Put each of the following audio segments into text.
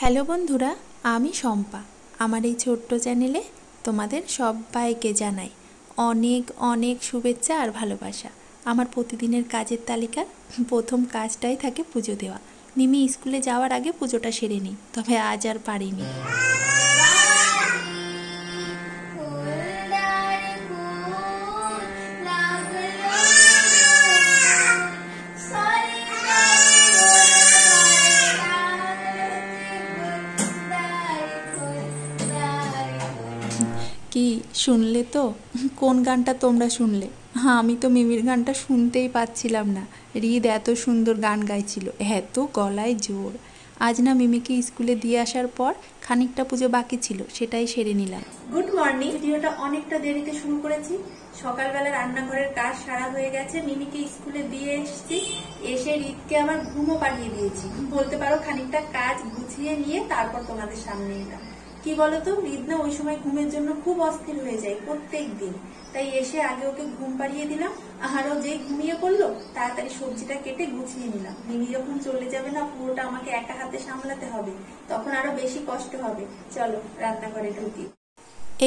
Hello বন্ধুরা, আমি শম্পা। আমার এই ছোট্ট চ্যানেলে তোমাদের সবাইকে জানাই অনেক অনেক শুভেচ্ছা আর ভালোবাসা। আমার প্রতিদিনের কাজের তালিকার প্রথম কাজটাই থাকে পুজো দেওয়া। মিমি স্কুলে যাওয়ার আগে পুজোটা সেরে নিই, তবে আজ আর পারিনি। কি শুনলে তো? কোন গানটা তোমরা শুনলে? হ্যাঁ, আমি তো মিমির গানটা শুনতেই পাচ্ছিলাম না। হৃদ এত সুন্দর গান গাইছিল, এত গলায় জোর। আজ না মিমিকে স্কুলে দিয়ে আসার পর খানিকটা পুজো বাকি ছিল, সেটাই সেরে নিলাম। Good morning. ভিডিওটা অনেকটা দেরিতে শুরু করেছি। সকালবেলা রান্নাঘরের কাজ সারা হয়ে গেছে, মিমিকে স্কুলে দিয়ে এসেছি, এসে হৃদকে আবার ঘুমও পাঠিয়ে দিয়েছি। বলতে পারো খানিকটা কাজ গুছিয়ে নিয়ে তারপর তোমাদের সামনে এলাম। কি বলতো, হৃদ না ওই সময় ঘুমের জন্য খুব অস্থির হয়ে যায় প্রত্যেক দিন। তাই এসে আগে ওকে ঘুম পাড়িয়ে দিলাম, আরও যেই ঘুমিয়ে পড়লো তাড়াতাড়ি সবজিটা কেটে গুছিয়ে নিলাম। মিমি যখন চলে যাবে না, পুরোটা আমাকে একা হাতে সামলাতে হবে, তখন আরো বেশি কষ্ট হবে। চলো রান্নাঘরে ঢুকি।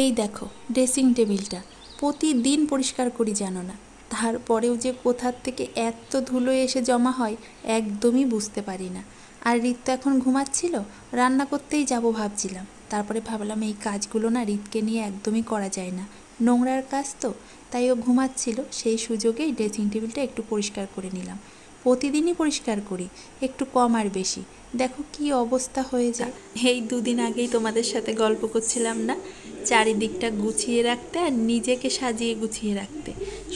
এই দেখো ড্রেসিং টেবিলটা প্রতিদিন পরিষ্কার করি জানো না, তারপরেও যে কোথার থেকে এত ধুলো এসে জমা হয় একদমই বুঝতে পারি না। আর হৃদ তো এখন ঘুমাচ্ছিল, রান্না করতেই যাব ভাবছিলাম, তারপরে ভাবলাম এই কাজগুলো না হৃদকে নিয়ে একদমই করা যায় না, নোংরার কাজ তো। তাই ও ঘুমাচ্ছিল, সেই সুযোগেই ড্রেসিং টেবিলটা একটু পরিষ্কার করে নিলাম। প্রতিদিনই পরিষ্কার করি, একটু কম আর বেশি। দেখো কি অবস্থা হয়ে যায়। এই দুদিন আগেই তোমাদের সাথে গল্প করছিলাম না, চারিদিকটা গুছিয়ে রাখতে আর নিজেকে সাজিয়ে গুছিয়ে রাখতে।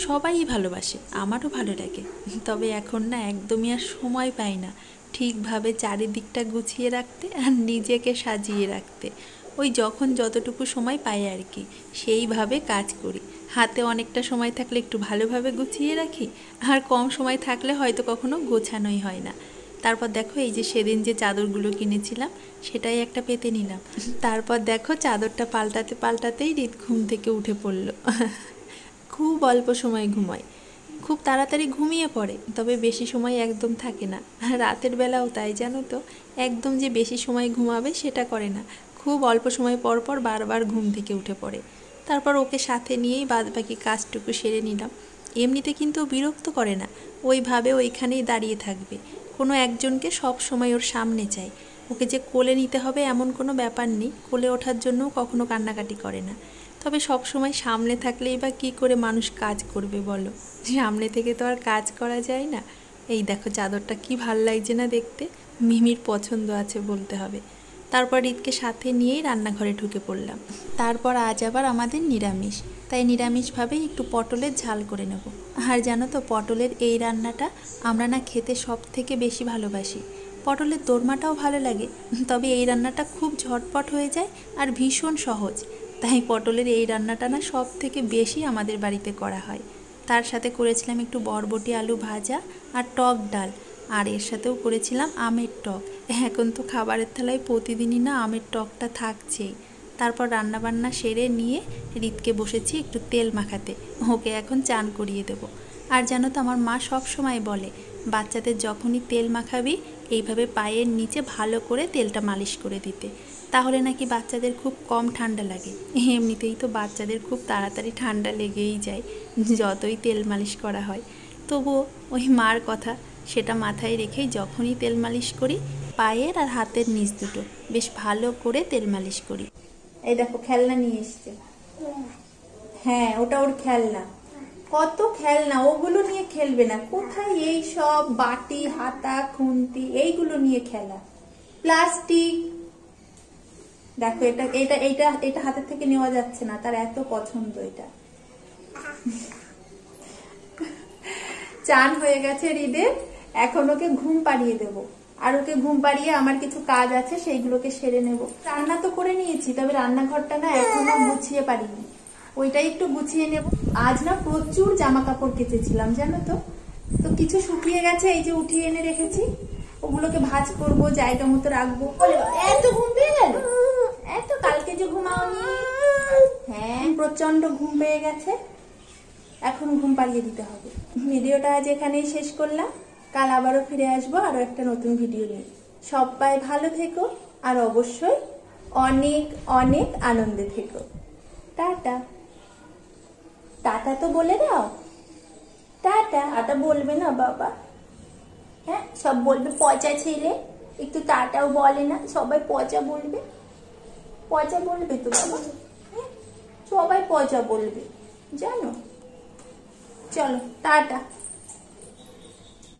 সবাই ভালোবাসে, আমারও ভালো লাগে, তবে এখন না একদমই আর সময় পাই না ঠিকভাবে চারিদিকটা গুছিয়ে রাখতে আর নিজেকে সাজিয়ে রাখতে। ওই যখন যতটুকু সময় পাই আর কি, সেইভাবে কাজ করি। হাতে অনেকটা সময় থাকলে একটু ভালোভাবে গুছিয়ে রাখি, আর কম সময় থাকলে হয়তো কখনো গোছানোই হয় না। তারপর দেখো এই যে সেদিন যে চাদরগুলো কিনেছিলাম সেটাই একটা পেতে নিলাম। তারপর দেখো চাদরটা পাল্টাতে পাল্টাতেই হৃদ ঘুম থেকে উঠে পড়লো। খুব অল্প সময় ঘুমায়, খুব তাড়াতাড়ি ঘুমিয়ে পড়ে, তবে বেশি সময় একদম থাকে না। রাতের বেলাও তাই জানো তো, একদম যে বেশি সময় ঘুমাবে সেটা করে না, খুব অল্প সময় পর পর বারবার ঘুম থেকে উঠে পড়ে। তারপর ওকে সাথে নিয়েই বাদবাকি কাজটুকু সেরে নিলাম। এমনিতে কিন্তু বিরক্ত করে না, ওইভাবে ওইখানেই দাঁড়িয়ে থাকবে, কোনো একজনকে সব সময় ওর সামনে চাই। ওকে যে কোলে নিতে হবে এমন কোনো ব্যাপার নেই, কোলে ওঠার জন্যও কখনো কান্নাকাটি করে না। তবে সব সময় সামনে থাকলেই বা কী করে মানুষ কাজ করবে বলো, সামনে থেকে তো আর কাজ করা যায় না। এই দেখো চাদরটা কি ভাল লাগছে না দেখতে, মিমির পছন্দ আছে বলতে হবে। তারপর হৃদকে সাথে নিয়েই রান্নাঘরে ঢুকে পড়লাম। তারপর আজ আবার আমাদের নিরামিষ, তাই নিরামিষভাবেই একটু পটলের ঝাল করে নেব। আর জানো তো, পটলের এই রান্নাটা আমরা না খেতে সব থেকে বেশি ভালোবাসি। পটলের দোরমাটাও ভালো লাগে, তবে এই রান্নাটা খুব ঝটপট হয়ে যায় আর ভীষণ সহজ। তাই পটলের এই রান্নাটা না সব থেকে বেশি আমাদের বাড়িতে করা হয়। তার সাথে করেছিলাম একটু বরবটি আলু ভাজা আর টক ডাল, আর এর সাথেও করেছিলাম আমের টক। এখন তো খাবারের থালায় প্রতিদিনই না আমের টকটা থাকছেই। তারপর রান্নাবান্না সেরে নিয়ে হৃদকে বসেছি একটু তেল মাখাতে, ওকে এখন চান করিয়ে দেব। আর জানো তো, আমার মা সব সময় বলে বাচ্চাদের যখনই তেল মাখাবি এইভাবে পায়ের নিচে ভালো করে তেলটা মালিশ করে দিতে, তাহলে নাকি বাচ্চাদের খুব কম ঠান্ডা লাগে। এমনিতেই তো বাচ্চাদের খুব তাড়াতাড়ি ঠান্ডা লেগেই যায় যতই তেল মালিশ করা হয়। তবুও ওই মার কথা, সেটা মাথায় রেখেই যখনই তেল মালিশ করি পায়ের আর হাতের নিচ দুটো বেশ ভালো করে তেল মালিশ করি। এই দেখো খেলনা নিয়ে এসছে। হ্যাঁ, ওটা ওর খেলনা। কত খেলনা, ওগুলো নিয়ে খেলবে না। কোথায় এই সব বাটি হাতা খুন্তি এইগুলো নিয়ে খেলা, প্লাস্টিক। দেখো এটা এটা এটা এটা হাতের থেকে নেওয়া যাচ্ছে না, তার এত পছন্দ এটা। চান হয়ে গেছে হৃদের, এখন ওকে ঘুম পাড়িয়ে দেবো। আর ওকে ঘুম পাড়িয়ে আমার কিছু কাজ আছে সেইগুলোকে সেরে নেব। রান্না তো করে নিয়েছি, তবে রান্নাঘরটা না এখনো গুছিয়ে পারিনি, ওইটাই একটু গুছিয়ে নেব। আজ না প্রচুর জামা কাপড় কেচেছিলাম জানো তো, তো কিছু শুকিয়ে গেছে, এই যে উঠিয়ে এনে রেখেছি, ওগুলোকে ভাঁজ করব, জায়গা মতো রাখবো। এত ঘুম পেয়ে গেল, এত কালকে যে ঘুমাওনি। হ্যাঁ, প্রচন্ড ঘুম পেয়ে গেছে, এখন ঘুম পাড়িয়ে দিতে হবে। ভিডিওটা আজ এখানেই শেষ করলাম, কাল আবারও ফিরে আসবো আরো একটা নতুন ভিডিও নিয়ে। সবাই ভালো থেকো আর অবশ্যই অনেক অনেক আনন্দে থেকো। টাটা। টাটা তো বলে দাও। টাটা। টাটা বলবে না বাবা? হ্যাঁ, সব বলবে পচা ছেলে, একটু টাটাও বলে না, সবাই পচা বলবে। পচা বলবে তো বাবা? হ্যাঁ, সবাই পচা বলবে, জানো। চলো টাটা।